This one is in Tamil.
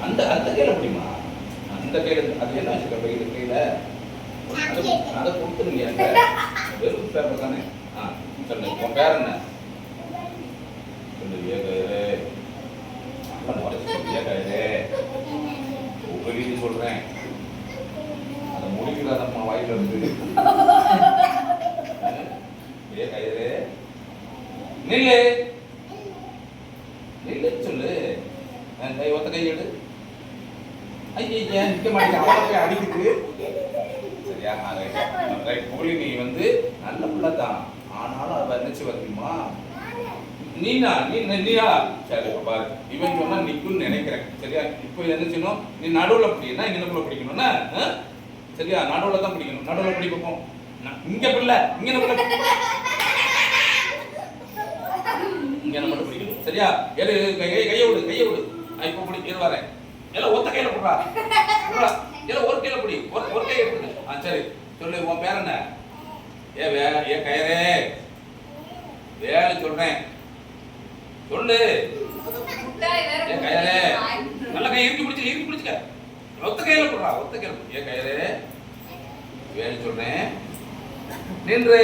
அந்த அந்த கையில முடியுமா? அந்த கையில அது என்ன வச்சுக்க கையில அதை கொடுத்துருங்க. வெறும் பேப்பர் தானே. சொல்லு, உன் பேர் என்ன? சொல்லு. ஏகாயிரே ஏகாயிரே உபரின்னு சொல்றேன். அதை முடிக்கிறாதம்மா வாயில இருந்து. ஏகாயிரே நில்லு நில்லு சொல்லு. கை ஒத்த கை எடு. ஐயா நிக்க மாட்டேங்க, அவளை போய் அடிக்குது. சரியா? புகழி நீ வந்து நல்ல பிள்ளை தான், ஆனாலும் அவ நினைச்சு வரணுமா? நீனா நீயா சரி பாரு, இவன் சொன்னா நிக்குன்னு நினைக்கிறேன். சரியா? இப்போ என்ன செய்யணும்? நீ நடுவுல பிடிக்கணும், இங்க நடுவுல பிடிக்கணும்னா சரியா? நடுவுல தான் பிடிக்கணும். நடுவுல பிடி பார்ப்போம். இங்க பிள்ளை இங்க நடுவுல இங்க நம்ம பிடிக்கணும். சரியா? எது கையை விடு கையை விடு. இப்போ பிடி இரு வரேன். எல்லாம் ஒத்த கையில போடுறா. எல்லாம் ஒரு கையில பிடி. ஒரு கையை எடுத்து. சரி சொல்லு, உன் பேர் என்ன? ஏ கயிறே வேலை சொல்றேன் சொல்லு. ஏ கயிறே நல்ல கை இறுக்கி பிடிச்சுக்க. ஒத்த கையில போடுறா. ஒத்த கையில. ஏ கயிறே வேலை சொல்றேன் நின்று.